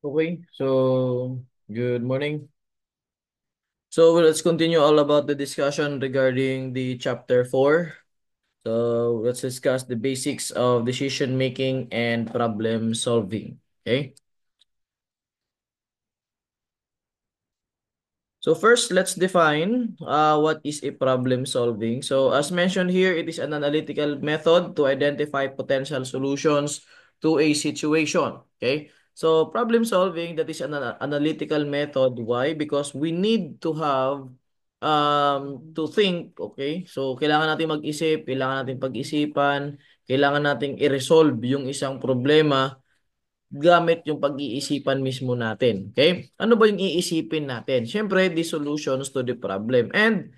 Okay, so good morning. So let's continue all about the discussion regarding the chapter 4. So let's discuss the basics of decision making and problem solving. Okay. So first, let's define what is a problem solving. So as mentioned here, it is an analytical method to identify potential solutions to a situation. Okay. So problem solving, that is an analytical method. Why? Because we need to have to think. Okay. So kailangan natin mag-isip, kailangan natin pag-isipan, kailangan nating i-resolve yung isang problema gamit yung pag-iisipan mismo natin. Okay? Ano ba yung iisipin natin? Siyempre, the solutions to the problem. And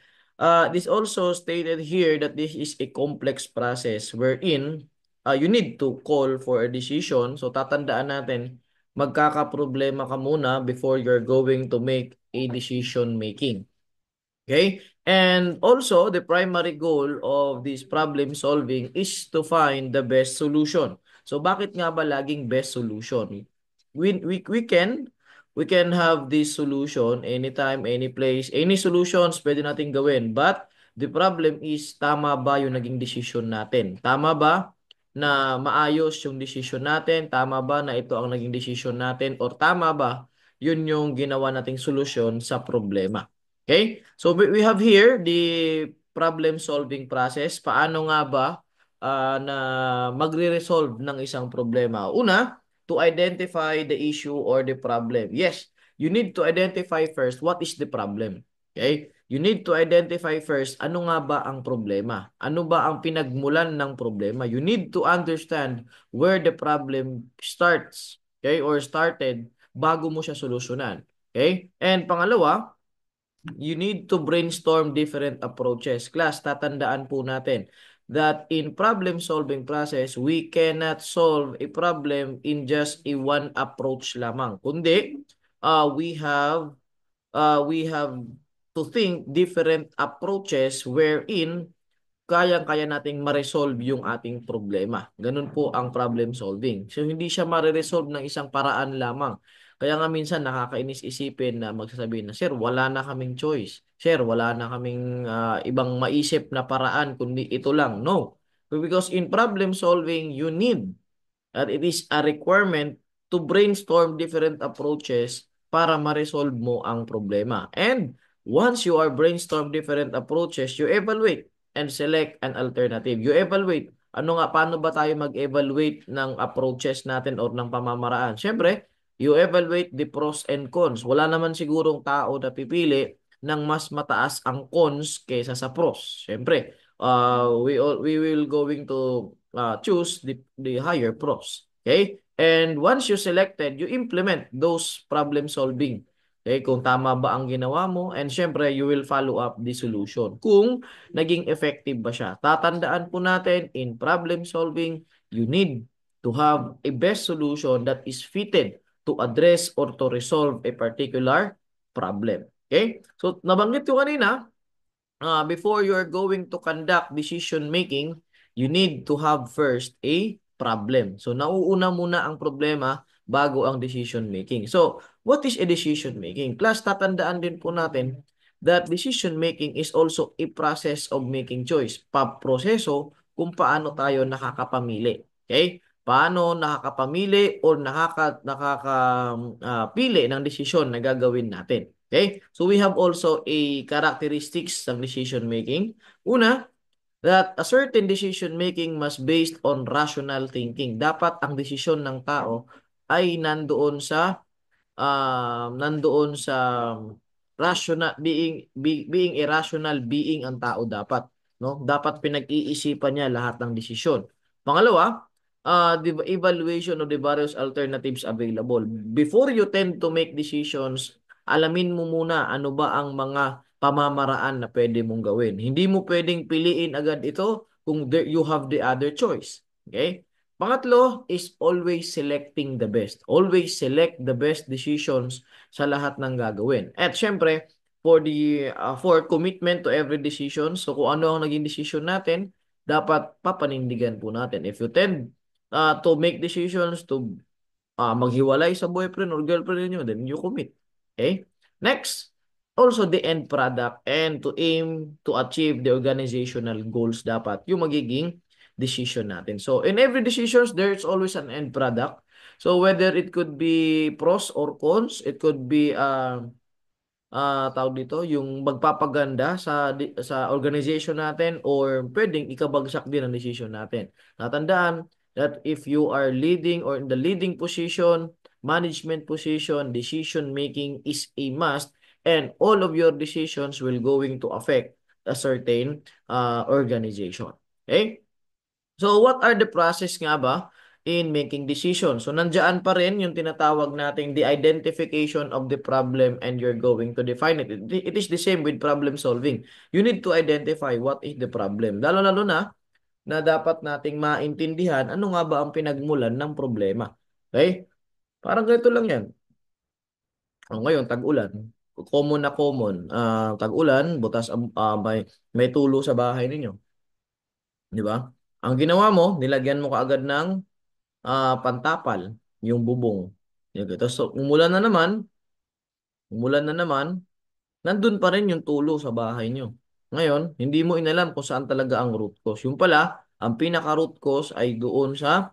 this also stated here that this is a complex process wherein you need to call for a decision. So, tatandaan natin, magkakaproblema ka muna before you're going to make a decision making. Okay? And also, the primary goal of this problem solving is to find the best solution. So, bakit nga ba laging best solution? We can have this solution anytime, any place, any solutions pwede natin gawin. But the problem is, tama ba yung naging decision natin? Tama ba na maayos yung decision natin? Tama ba na ito ang naging decision natin? Or tama ba yun yung ginawa nating solusyon sa problema? Okay? So we have here the problem solving process. Paano nga ba na magre-resolve ng isang problema? Una, to identify the issue or the problem. Yes, you need to identify first what is the problem. Okay? You need to identify first ano nga ba ang problema? Ano ba ang pinagmulan ng problema? You need to understand where the problem starts, okay, or started bago mo siya solusyonan. Okay? And pangalawa, you need to brainstorm different approaches. Class, tatandaan po natin that in problem solving process, we cannot solve a problem in just a one approach lamang. Kundi, we have to think different approaches wherein kayang-kaya nating ma-resolve yung ating problema. Ganun po ang problem solving. So, hindi siya ma-resolve ng isang paraan lamang. Kaya nga minsan nakakainis isipin na magsasabihin na, Sir, wala na kaming choice. Sir, wala na kaming ibang maisip na paraan kundi ito lang. No. Because in problem solving, you need at it is a requirement to brainstorm different approaches para ma-resolve mo ang problema. And once you are brainstorm different approaches, you evaluate and select an alternative. You evaluate. Ano nga, paano ba tayo mag-evaluate ng approaches natin or ng pamamaraan? Siyempre, you evaluate the pros and cons. Wala naman sigurong tao na pipili ng mas mataas ang cons kaysa sa pros. Siyempre, we will going to choose the higher pros. Okay? And once you selected, you implement those problem solving. Okay? Kung tama ba ang ginawa mo, and syempre, you will follow up the solution. Kung naging effective ba siya. Tatandaan po natin, in problem solving, you need to have a best solution that is fitted to address or to resolve a particular problem. Okay? So, nabanggit ko kanina, before you are going to conduct decision making, you need to have first a problem. So, nauuna muna ang problema bago ang decision making. So, what is a decision making? Plus, tatandaan din po natin that decision making is also a process of making choice. Paproseso kung paano tayo nakakapamili. Okay? Paano nakakapamili o nakakapili ng desisyon na gagawin natin. Okay? So we have also a characteristics ng decision making. Una, that a certain decision making must based on rational thinking. Dapat ang desisyon ng tao ay nandoon sa rational being a rational being ang tao dapat, no? Dapat pinag-iisipan niya lahat ng desisyon. Pangalawa, the evaluation of the various alternatives available. Before you tend to make decisions, alamin mo muna ano ba ang mga pamamaraan na pwede mong gawin. Hindi mo pwedeng piliin agad ito kung you have the other choice. Okay? Pangatlo is always selecting the best. Always select the best decisions sa lahat ng gagawin. At syempre, for commitment to every decision, so kung ano ang naging decision natin, dapat papanindigan po natin. If you tend to make decisions to maghiwalay sa boyfriend or girlfriend niyo, then you commit. Okay? Next, also the end product and to aim to achieve the organizational goals dapat yung magiging decision natin. So in every decisions, there's always an end product. So whether it could be pros or cons, it could be tawag dito, yung magpapaganda sa organization natin or pwedeng ikabagsak din ang decision natin. Natandaan that if you are leading or in the leading position, management position, decision making is a must and all of your decisions will going to affect a certain organization. Okay? So what are the process nga ba in making decisions? So nandiyan pa rin yung tinatawag nating the identification of the problem and you're going to define it. It is the same with problem solving. You need to identify what is the problem. Lalo-lalo na dapat nating maintindihan ano nga ba ang pinagmulan ng problema. Okay? Parang ganito lang yan. Ngayon, tag-ulan. Common na common. Tag-ulan, butas may tulo sa bahay ninyo. Di ba? Ang ginawa mo, nilagyan mo kaagad ng pantapal, yung bubong. Yung, tapos so, umulan na naman, nandun pa rin yung tulo sa bahay nyo. Ngayon, hindi mo inalam kung saan talaga ang root cause. Yung pala, ang pinaka-root cause ay doon sa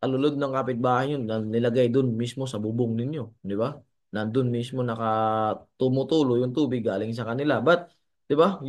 alulod ng kapitbahay yun, na nilagay doon mismo sa bubong ninyo. Di ba? Nandun mismo nakatumutulo yung tubig galing sa kanila. But, di ba?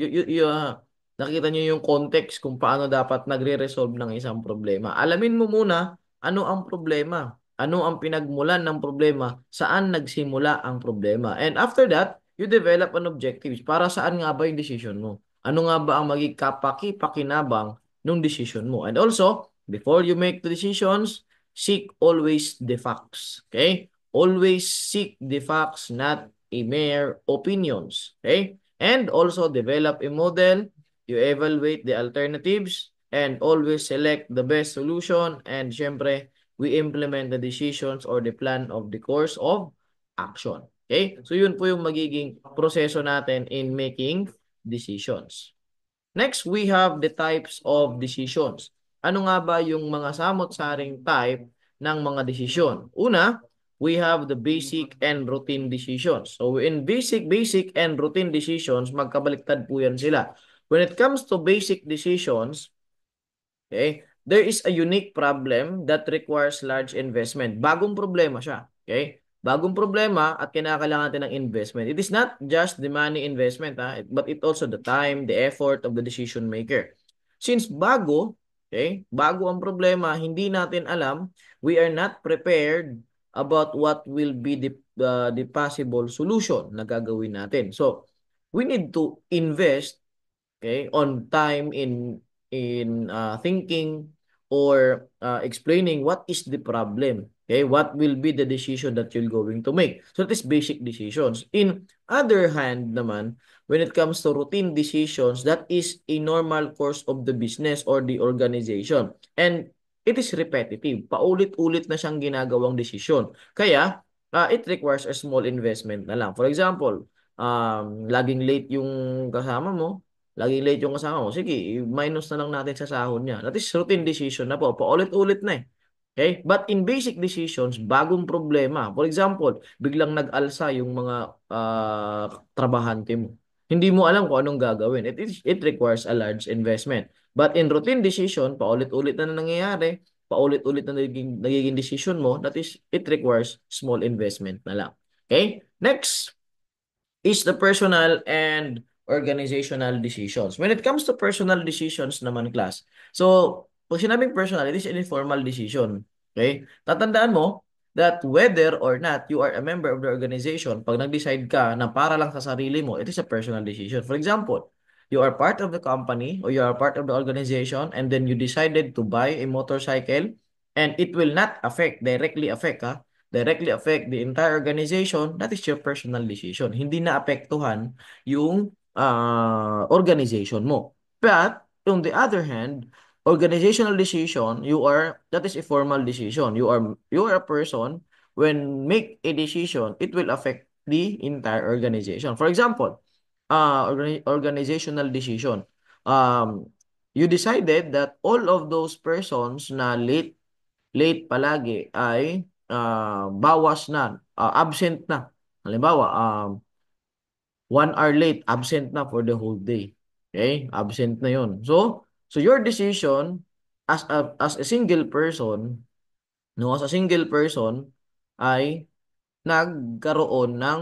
Nakita niyo yung context kung paano dapat nagre-resolve ng isang problema. Alamin mo muna ano ang problema. Ano ang pinagmulan ng problema? Saan nagsimula ang problema? And after that, you develop an objectives. Para saan nga ba yung decision mo? Ano nga ba ang maging kapaki-pakinabang ng decision mo? And also, before you make the decisions, seek always the facts. Okay? Always seek the facts, not a mere opinions. Okay? And also develop a model. You evaluate the alternatives and always select the best solution. And syempre, we implement the decisions or the plan of the course of action. Okay? So yun po yung magiging proseso natin in making decisions. Next, we have the types of decisions. Ano nga ba yung mga samot-saring type ng mga desisyon? Una, we have the basic and routine decisions. So in basic and routine decisions, magkabaliktad po yan sila. When it comes to basic decisions, okay, there is a unique problem that requires large investment. Bagong problema siya. Okay? Bagong problema at kinakailangan natin ng investment. It is not just the money investment, but it also the time, the effort of the decision maker. Since bago, okay, bago ang problema, hindi natin alam, we are not prepared about what will be the possible solution na gagawin natin. So, we need to invest, okay, on time in thinking or explaining what is the problem, okay, what will be the decision that you're going to make. So that is basic decisions. In other hand naman, when it comes to routine decisions, that is a normal course of the business or the organization, and it is repetitive, paulit-ulit na siyang ginagawang desisyon, kaya it requires a small investment na lang. For example, laging late yung kasama mo, laging late yung kasama mo, sige, minus na lang natin sa sahod niya. That is routine decision na po. Paulit-ulit na eh. Okay? But in basic decisions, bagong problema. For example, biglang nag-alsa yung mga trabahante mo. Hindi mo alam kung anong gagawin. It requires a large investment. But in routine decision, paulit-ulit na nangyayari, paulit-ulit na nagiging decision mo, that is, it requires small investment na lang. Okay? Next is the personal and organizational decisions. When it comes to personal decisions naman, class, so pag sinabing personal, it is an informal decision. Okay? Tatandaan mo that whether or not you are a member of the organization, pag nag-decide ka na para lang sa sarili mo, it is a personal decision. For example, you are part of the company or you are part of the organization and then you decided to buy a motorcycle and it will not directly affect the entire organization, that is your personal decision. Hindi na apektuhan yung organization mo. But, on the other hand, organizational decision, that is a formal decision. You are a person, when make a decision, it will affect the entire organization. For example, organizational decision. You decided that all of those persons na late late palagi ay bawas na, absent na. Halimbawa, 1 hour late, absent na for the whole day. Okay? Absent na yon. So your decision as a single person, no, as a single person ay nagkaroon ng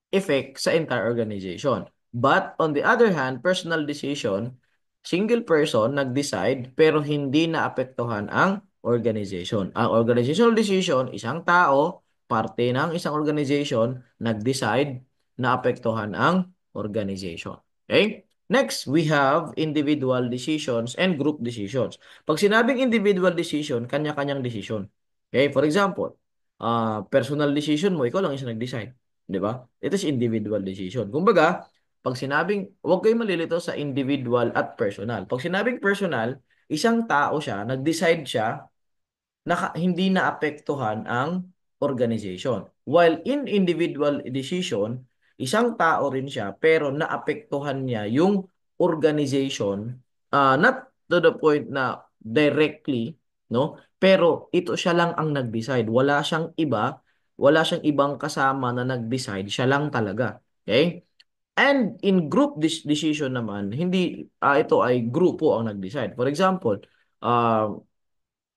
effect sa entire organization. But on the other hand, personal decision, single person nag-decide pero hindi naapektuhan ang organization. Ang organizational decision, isang tao, parte ng isang organization, nag-decide na apektuhan ang organization. Okay? Next, we have individual decisions and group decisions. Pag sinabing individual decision, kanya-kanyang decision. Okay? For example, personal decision mo, ikaw lang isa nag-decide. Di ba? It is individual decision. Kumbaga, pag sinabing, huwag kayong malilito sa individual at personal. Pag sinabing personal, isang tao siya, nag-decide siya hindi naapektuhan ang organization. While in individual decision, isang tao rin siya pero naapektuhan niya yung organization, not to the point na directly, no? Pero ito siya lang ang nag-decide. Wala siyang ibang kasama na nag-decide, siya lang talaga. Okay? And in group decision naman, hindi ito ay grupo ang nag-decide. For example, uh,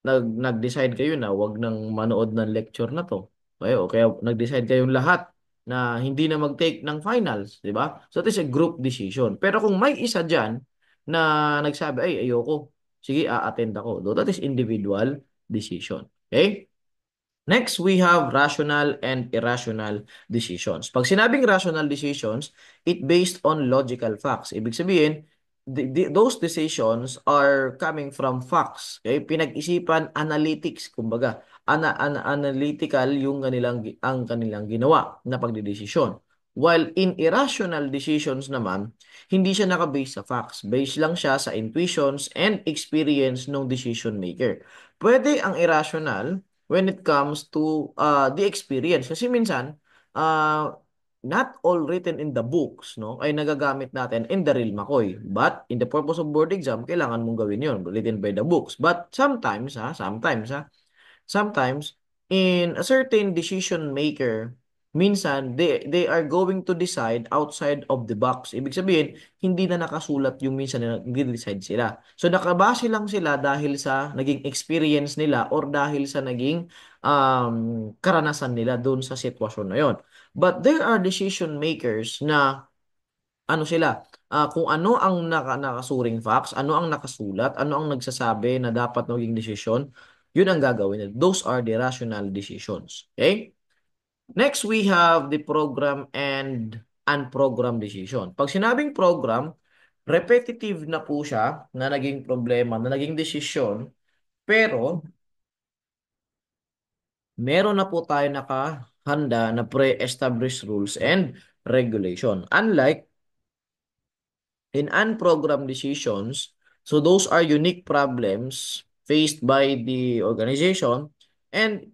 nag-decide kayo na wag nang manood ng lecture na to. Okay, o kaya nag-decide kayong lahat na hindi na mag-take ng finals, di ba? So it is a group decision. Pero kung may isa diyan na nagsabi, ay ayoko, sige, a-attend ako. That is individual decision. Okay? Next, we have rational and irrational decisions. Pag sinabing rational decisions, it based on logical facts. Ibig sabihin, those decisions are coming from facts. Okay? Pinag-isipan, analytics, kumbaga. Analytical yung ang kanilang ginawa na pagdidesisyon. While in irrational decisions naman, hindi siya nakabase sa facts. Based lang siya sa intuitions and experience ng decision maker. Pwede ang irrational when it comes to the experience. Kasi minsan, uh, not all written in the books, no, ay nagagamit natin in the real Makoy. But in the purpose of board exam, kailangan mong gawin yon written by the books. But sometimes in a certain decision maker, minsan they are going to decide outside of the box. Ibig sabihin, hindi na nakasulat yung minsan na nag-decide sila. So nakabase lang sila dahil sa naging experience nila or dahil sa naging karanasan nila doon sa sitwasyon na yon. But there are decision makers na ano sila, kung ano ang nakasuring facts, ano ang nakasulat, ano ang nagsasabi na dapat maging desisyon, yun ang gagawin nila. Those are the rational decisions. Okay? Next, we have the program and unprogrammed decision. Pag sinabing program, repetitive na po siya na naging problema, na naging desisyon, pero meron na po tayo nakahanda na pre-established rules and regulation. Unlike in unprogrammed decisions, so those are unique problems faced by the organization and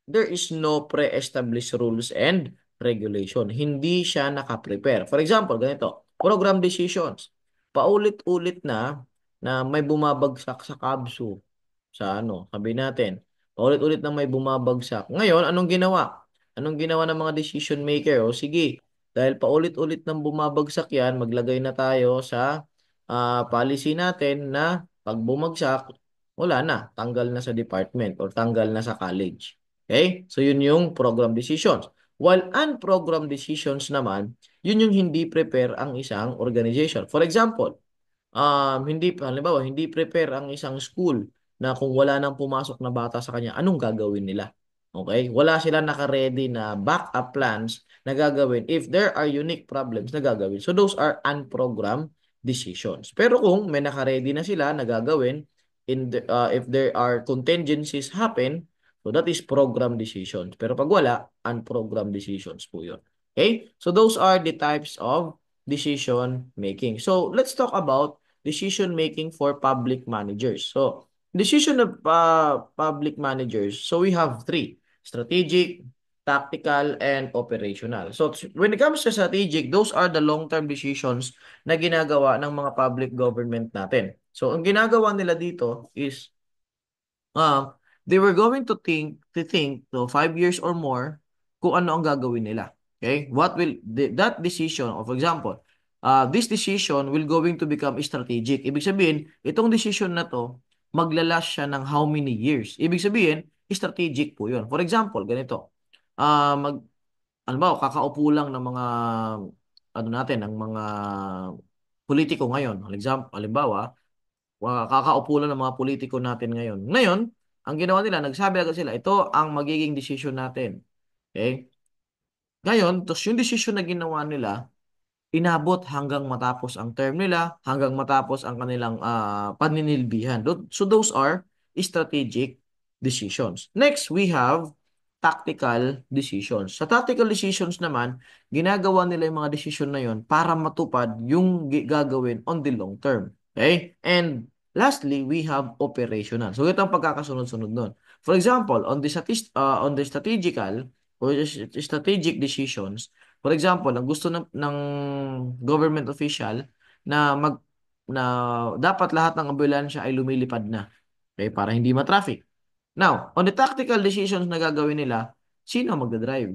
there is no pre-established rules and regulation. Hindi siya nakaprepare. For example, ganito, program decisions. Paulit-ulit na may bumabagsak sa kabso sa sabi natin. Paulit-ulit na may bumabagsak. Ngayon, anong ginawa? Anong ginawa ng mga decision maker? O sige, dahil paulit-ulit nang bumabagsak yan, maglagay na tayo sa policy natin na pag bumagsak, wala na, tanggal na sa department or tanggal na sa college. Okay? So yun yung program decisions. While unprogrammed decisions naman, yun yung hindi prepare ang isang organization. For example, halimbawa, hindi prepare ang isang school na kung wala nang pumasok na bata sa kanya, anong gagawin nila? Okay? Wala sila naka-ready na backup plans na gagawin if there are unique problems na gagawin. So those are unprogrammed decisions. Pero kung may naka-ready na sila na gagawin if there are contingencies happen, so that is program decisions. Pero pag wala, unprogrammed decisions po yun. Okay? So those are the types of decision making. So let's talk about decision making for public managers. So, decision of public managers. So, we have three: strategic, tactical, and operational. So, when it comes to strategic, those are the long-term decisions na ginagawa ng mga public government natin. So, ang ginagawa nila dito is they were going to think to 5 years or more kung ano ang gagawin nila. Okay? What will that decision, or for example, this decision will going to become strategic. Ibig sabihin, itong decision na to, maglalast siya ng how many years. Ibig sabihin, strategic po yun. For example, ganito. Mag ano ba, kakaupo lang ng mga ano natin, ng mga politiko ngayon. Halimbawa, kakaupo lang ng mga politiko natin ngayon. Ngayon, ang ginawa nila, nagsabi agad sila, ito ang magiging decision natin. Okay? Ngayon, tapos yung decision na ginawa nila, inabot hanggang matapos ang term nila, hanggang matapos ang kanilang paninilbihan. So those are strategic decisions. Next, we have tactical decisions. Sa tactical decisions naman, ginagawa nila yung mga decision na yon para matupad yung gagawin on the long term. Okay? And lastly, we have operational. So ito ang pagkakasunod-sunod nun. For example, on the strategical or strategic decisions, for example, ang gusto ng government official na na dapat lahat ng ambulansya ay lumilipad na. Okay, para hindi ma-traffic. Now, on the tactical decisions na gagawin nila, sino ang magdadrive?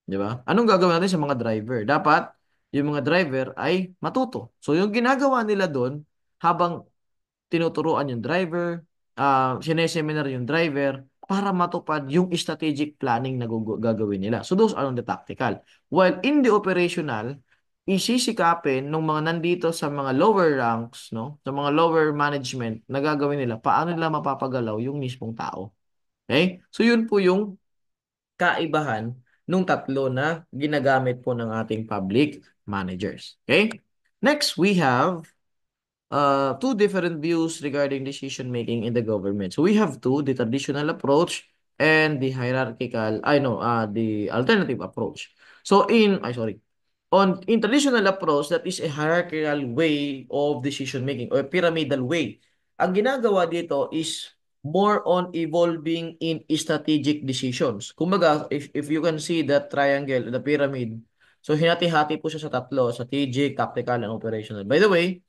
Di ba? Anong gagawin natin sa mga driver? Dapat yung mga driver ay matuto. So, yung ginagawa nila doon, habang tinuturuan yung driver, sineseminar yung driver para matupad yung strategic planning na gagawin nila. So those are on the tactical. While in the operational, isisikapin ng mga nandito sa mga lower ranks, no, sa mga lower management na gagawin nila, paano nila mapapagalaw yung mismong tao. Okay? So yun po yung kaibahan nung tatlo na ginagamit po ng ating public managers. Okay? Next, we have two different views regarding decision making in the government. So we have two, the traditional approach and the the alternative approach. So in traditional approach, that is a hierarchical way of decision making or pyramidal way. Ang ginagawa dito is more on evolving in strategic decisions. Kumbaga, if you can see that triangle, the pyramid, so hinati-hati po siya sa tatlo, strategic, tactical, and operational. By the way,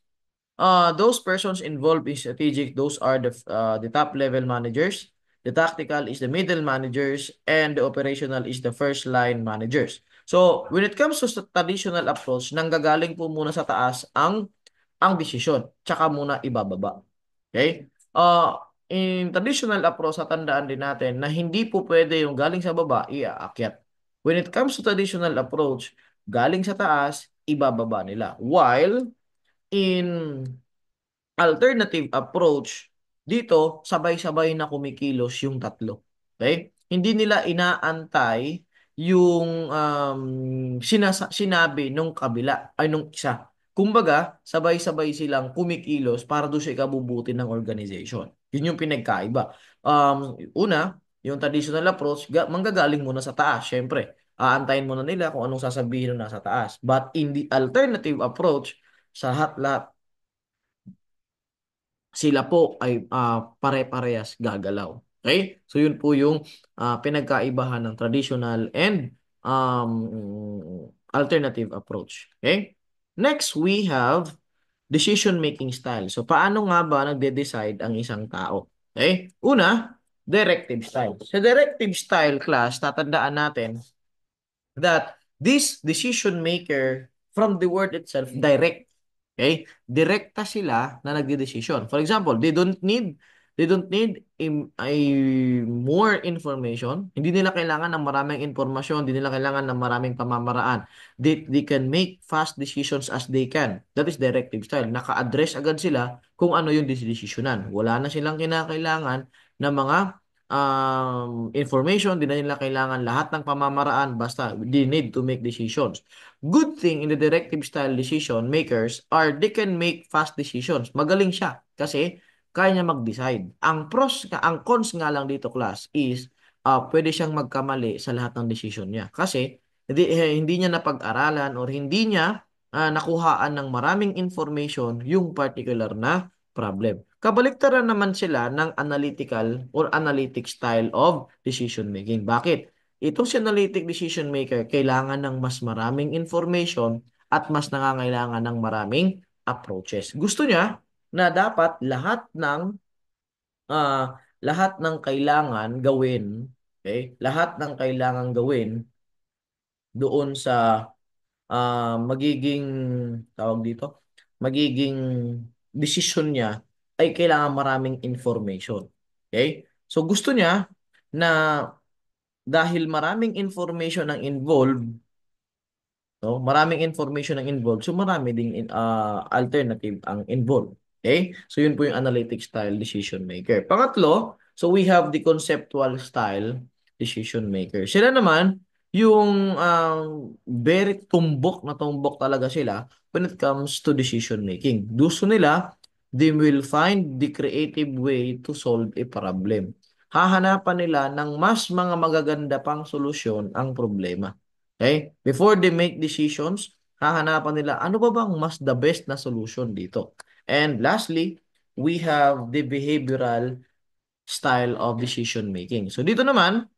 those persons involved in strategic, those are the top level managers. The tactical is the middle managers, and the operational is the first line managers. So, when it comes to traditional approach, nanggagaling po muna sa taas ang desisyon, tsaka muna ibababa. Okay? In traditional approach, tandaan din natin na hindi po pwede yung galing sa baba, iaakyat. When it comes to traditional approach, galing sa taas, ibababa nila. While in alternative approach, dito sabay-sabay na kumikilos yung tatlo. Okay? Hindi nila inaantay yung sinabi nung kabila ay nung isa. Kumbaga, sabay-sabay silang kumikilos para doon sa ikabubuti ng organization. Yun yung pinagkaiba. Una, yung traditional approach, manggagaling muna sa taas, syempre. Aantayin muna nila kung anong sasabihin nung nasa taas. But in the alternative approach, sa lahat sila po ay pare-parehas gagalaw. Okay? So yun po yung pinagkaibahan ng traditional and alternative approach. Okay? Next, we have decision-making style. So paano nga ba nagde-decide ang isang tao? Okay? Una, directive style. Sa directive style class, tatandaan natin that this decision maker from the word itself direct. Okay? Direkta sila na nagde-decision. For example, they don't need more information. Hindi nila kailangan ng maraming informasyon, hindi nila kailangan ng maraming pamamaraan. They can make fast decisions as they can. That is directive style. Naka-address agad sila kung ano yung decisionan. Wala na silang kinakailangan ng mga information, di na nila kailangan lahat ng pamamaraan, basta they need to make decisions. Good thing in the directive style decision makers are they can make fast decisions. Magaling siya kasi kaya niya mag-decide. Ang cons nga lang dito class is pwede siyang magkamali sa lahat ng decision niya kasi hindi niya napag-aralan or hindi niya nakuhaan ng maraming information yung particular na problem. Kabaliktaran naman sila ng analytical or analytic style of decision making. Bakit? Itong si analytic decision maker kailangan ng mas maraming information at mas nangangailangan ng maraming approaches. Gusto niya na dapat lahat ng lahat ng kailangan gawin, okay? Lahat ng kailangan gawin doon sa magiging tawag dito, magiging decision niya ay kailangan maraming information. Okay? So gusto niya na dahil maraming information ang involved, no? Maraming information ang involved, so marami ding alternative ang involved. Okay? So yun po yung analytic style decision maker. Pangatlo, so we have the conceptual style decision maker. Sila naman yung very tumbok talaga sila when it comes to decision making. Gusto nila, they will find the creative way to solve a problem. Hahanapan nila ng mas mga magaganda pang solusyon ang problema. Okay? Before they make decisions, hahanapan nila ano ba bang mas the best na solution dito. And lastly, we have the behavioral style of decision making. So dito naman,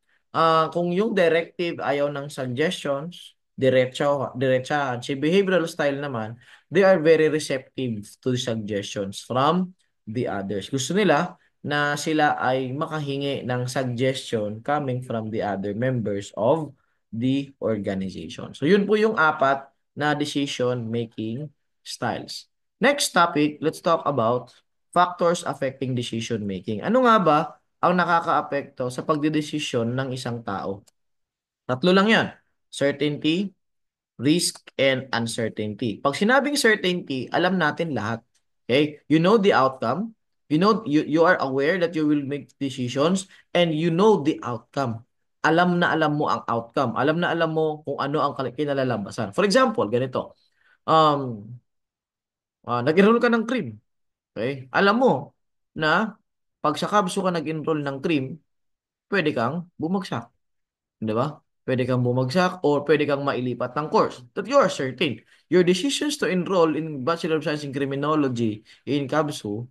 kung yung directive ayaw ng suggestions, diretsahan. Si behavioral style naman, they are very receptive to the suggestions from the others. Gusto nila na sila ay makahingi ng suggestion coming from the other members of the organization. So yun po yung apat na decision making styles. Next topic, let's talk about factors affecting decision making. Ano nga ba ang nakakaapekto sa pagdedesisyon ng isang tao? Tatlo lang yan. Certainty, risk, and uncertainty. Pag sinabing certainty, alam natin lahat. Okay? You know the outcome. You are aware that you will make decisions and you know the outcome. Alam na alam mo ang outcome. Alam na alam mo kung ano ang kinalalabasan. For example, ganito. Um, nag-enroll ka ng CRIM. Okay? Alam mo na pag sa Kabso ka nag-enroll ng CRIM, pwede kang bumagsak. Di ba? Pwede kang bumagsak or pwede kang mailipat ng course. That you are certain. Your decisions to enroll in Bachelor of Science in Criminology in Kabsu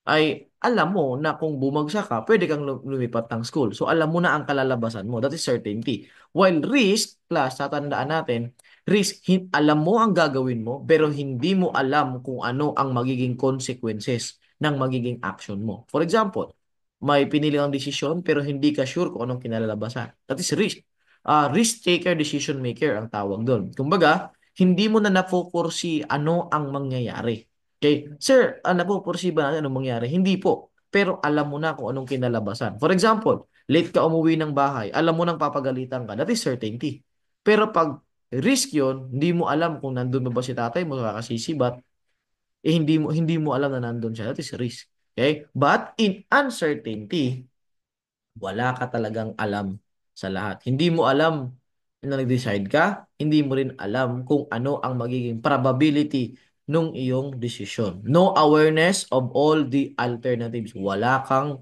ay alam mo na kung bumagsak ka, pwede kang lumipat ng school. So alam mo na ang kalalabasan mo. That is certainty. While risk, plus, tatandaan natin, risk, alam mo ang gagawin mo, pero hindi mo alam kung ano ang magiging consequences ng magiging action mo. For example, may pinili kang desisyon pero hindi ka sure kung anong kinalalabasan. That is risk. Risk taker, decision maker ang tawag doon. Kumbaga, hindi mo na na-foresee ano ang mangyayari. Okay. Sir, napupursi ba natin anong mangyari? Hindi po. Pero alam mo na kung anong kinalabasan. For example, late ka umuwi ng bahay, alam mo nang papagalitan ka. That is certainty. Pero pag risk yon, hindi mo alam kung nandun ba si tatay mo kakasisibat, hindi mo alam na nandun siya. That is risk. Okay? But in uncertainty, wala ka talagang alam sa lahat. Hindi mo alam na nag-decide ka, hindi mo rin alam kung ano ang magiging probability nung iyong decision. No awareness of all the alternatives. Wala kang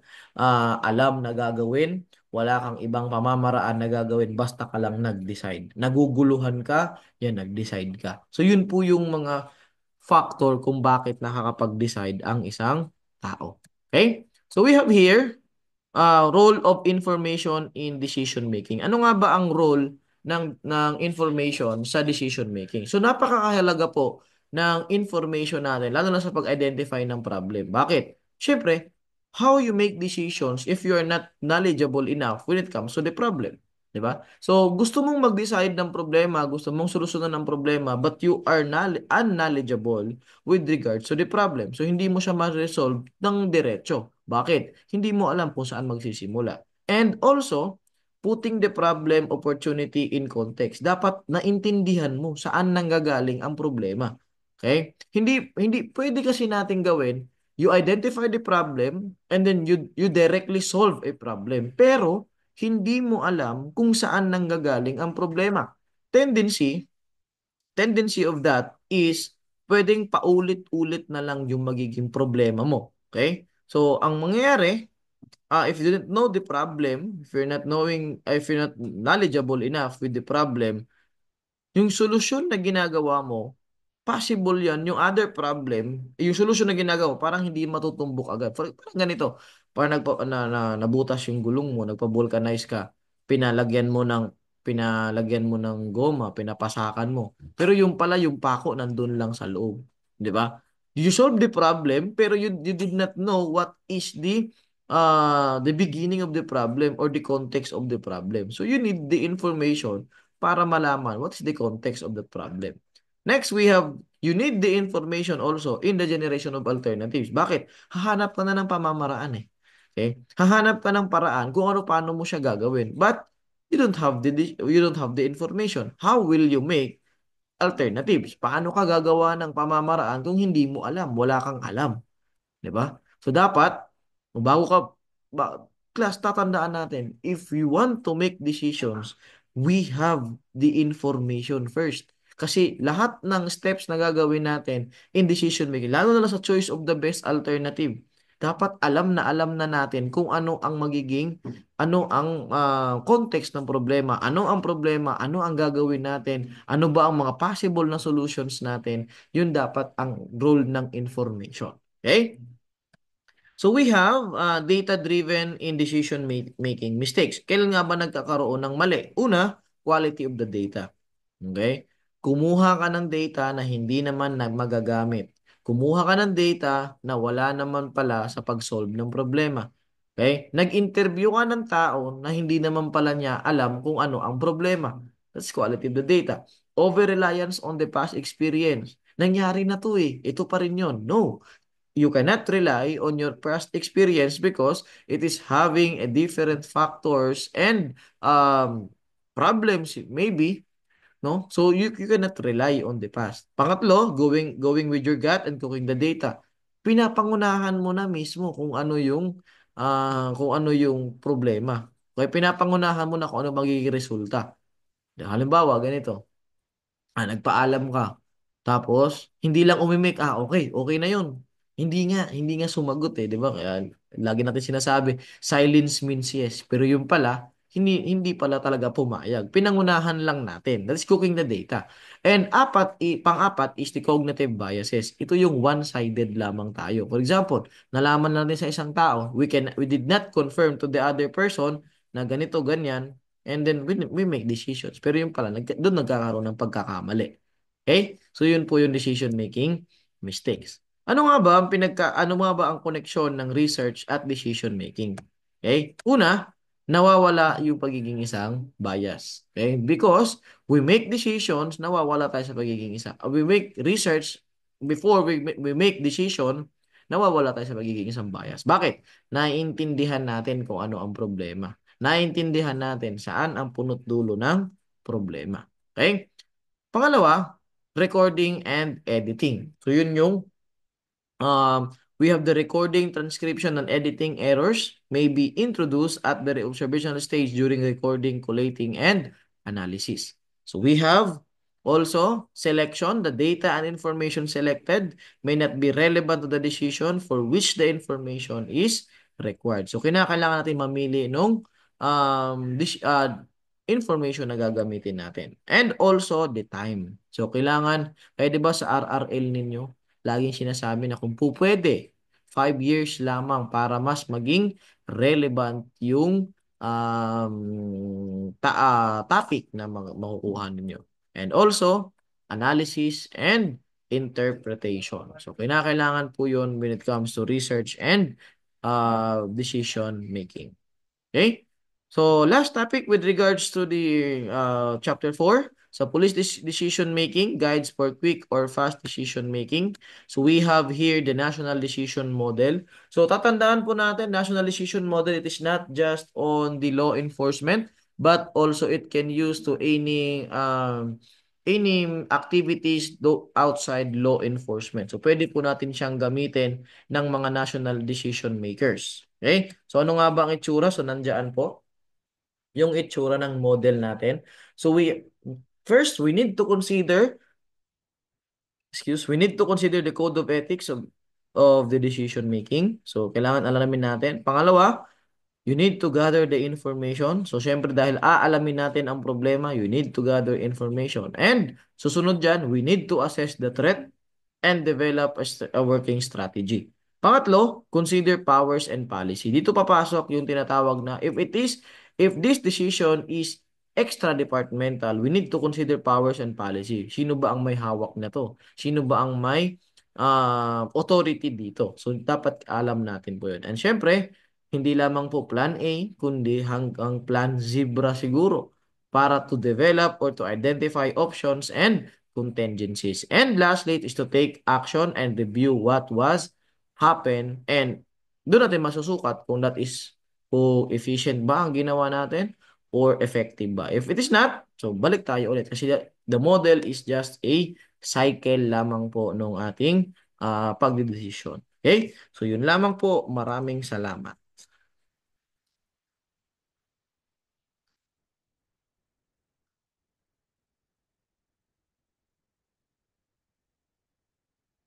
alam na gagawin, wala kang ibang pamamaraan na gagawin, basta ka lang nag-decide. Naguguluhan ka, yan, nag-decide ka. So yun po yung mga factor kung bakit nakakapag-decide ang isang tao. Okay? So we have here role of information in decision making. Ano nga ba ang role ng information sa decision making? So napakahalaga po ng information natin lalo na sa pag-identify ng problem. Bakit? Siyempre, how you make decisions if you are not knowledgeable enough when it comes to the problem. 'Di ba? So gusto mong mag-decide ng problema, gusto mong solusyonan ng problema, but you are unknowledgeable with regards to the problem. So hindi mo siya ma-resolve ng diretso. Bakit? Hindi mo alam kung saan magsisimula. And also, putting the problem opportunity in context. Dapat naintindihan mo saan nanggagaling ang problema. Okay? Hindi pwede kasi nating gawin, you identify the problem and then you directly solve a problem. Pero hindi mo alam kung saan nanggagaling ang problema. Tendency tendency of that is pwedeng paulit-ulit na lang yung magiging problema mo. Okay? So, ang mangyayari, if you didn't know the problem, if you're not knowledgeable enough with the problem, yung solusyon na ginagawa mo, possible yan. Yung other problem, yung solusyon na ginagawa mo, parang hindi matutumbok agad. Parang ganito, parang nabutas yung gulong mo, nagpa-vulcanize ka, pinalagyan mo ng goma, pinapasakan mo. Pero yung pala, yung pako nandun lang sa loob. Di ba? You solve the problem, pero you did not know what is the the beginning of the problem or the context of the problem. So you need the information para malaman what is the context of the problem. Next, you need the information also in the generation of alternatives. Bakit? Hahanap ka na ng pamamaraan eh. Okay? Hahanap ka ng paraan kung paano mo siya gagawin. But you don't have the information. How will you make alternatives? Paano ka gagawa ng pamamaraan kung hindi mo alam, wala kang alam? 'Di ba? So dapat bago ka class tatandaan natin, if we want to make decisions, we have the information first. Kasi lahat ng steps na gagawin natin in decision making, lalo na sa choice of the best alternative, dapat alam na natin kung ano ang context ng problema, ano ang problema, ano ang gagawin natin, ano ba ang mga possible na solutions natin, yun dapat ang role ng information. Okay? So we have data-driven in decision making mistakes. Kailan nga ba nagkakaroon ng mali? Una, quality of the data. Okay? Kumuha ka ng data na hindi naman magagamit. Kumuha ka ng data na wala naman pala sa pag-solve ng problema. Okay? Nag-interview ka ng tao na hindi naman pala niya alam kung ano ang problema. That's quality of the data. Over-reliance on the past experience. Nangyari na to eh. Ito pa rin yun. No. You cannot rely on your past experience because it is having a different factors and problems maybe, no? So you cannot rely on the past. Pangatlo, going with your gut and cooking the data. Pinapangunahan mo na mismo kung ano yung problema. Okay, pinapangunahan mo na kung ano magiging resulta. Halimbawa, ganito. Nagpaalam ka. Tapos, hindi lang umimik, okay na yun. Hindi nga sumagot eh, di ba? Kaya, lagi natin sinasabi, silence means yes. Pero yung pala, hindi pala talaga pumayag. Pinangunahan lang natin. That's cooking the data. And pang-apat is the cognitive biases. Ito yung one-sided lamang tayo. For example, nalaman natin sa isang tao, we did not confirm to the other person na ganito, ganyan, and then we make decisions. Pero yung pala, doon nagkakaroon ng pagkakamali. Okay? So yun po yung decision making mistakes. Ano nga ba ang koneksyon ng research at decision making? Okay? Una, nawawala yung pagiging isang bias. Okay? Because we make decisions, nawawala tayo sa pagiging isa. We make research before we make decision, nawawala tayo sa pagiging isang bias. Bakit? Naiintindihan natin kung ano ang problema. Naiintindihan natin saan ang punot dulo ng problema. Okay? Pangalawa, recording and editing. So yun yung we have the recording, transcription, and editing errors may be introduced at the observational stage during recording, collating, and analysis. So we have also selection. The data and information selected may not be relevant to the decision for which the information is required. So kinakailangan natin mamili nung information na gagamitin natin. And also the time. So kailangan, kaya 'di ba sa RRL ninyo, laging sinasabi na kung po pwede, 5 years lamang para mas maging relevant yung topic na makukuha ninyo. And also, analysis and interpretation. So, kinakailangan po yun when it comes to research and decision making. Okay? So, last topic with regards to the chapter 4. So, police decision making, guides for quick or fast decision making. So, we have here the national decision model. So, tatandaan po natin, national decision model, it is not just on the law enforcement, but also it can use to any activities outside law enforcement. So, pwede po natin siyang gamitin ng mga national decision makers. Okay? So, ano nga ba ang itsura? So, nandyan po yung itsura ng model natin. So, we need to consider, we need to consider the code of ethics of the decision making. So, kailangan alamin natin. Pangalawa, you need to gather the information. So, syempre dahil aalamin natin ang problema, you need to gather information. And, susunod dyan, we need to assess the threat and develop a working strategy. Pangatlo, consider powers and policy. Dito papasok yung tinatawag na if this decision is extra-departmental, we need to consider powers and policy. Sino ba ang may hawak na to? Sino ba ang may authority dito? So, dapat alam natin po yun. And syempre, hindi lamang po plan A, kundi hanggang plan zebra siguro para to develop or to identify options and contingencies. And lastly is to take action and review what was happened, and doon natin masusukat kung that is kung efficient ba ang ginawa natin or effective ba. If it is not, so balik tayo ulit kasi the model is just a cycle lamang po nung ating pagdedesisyon. Okay? So yun lamang po. Maraming salamat.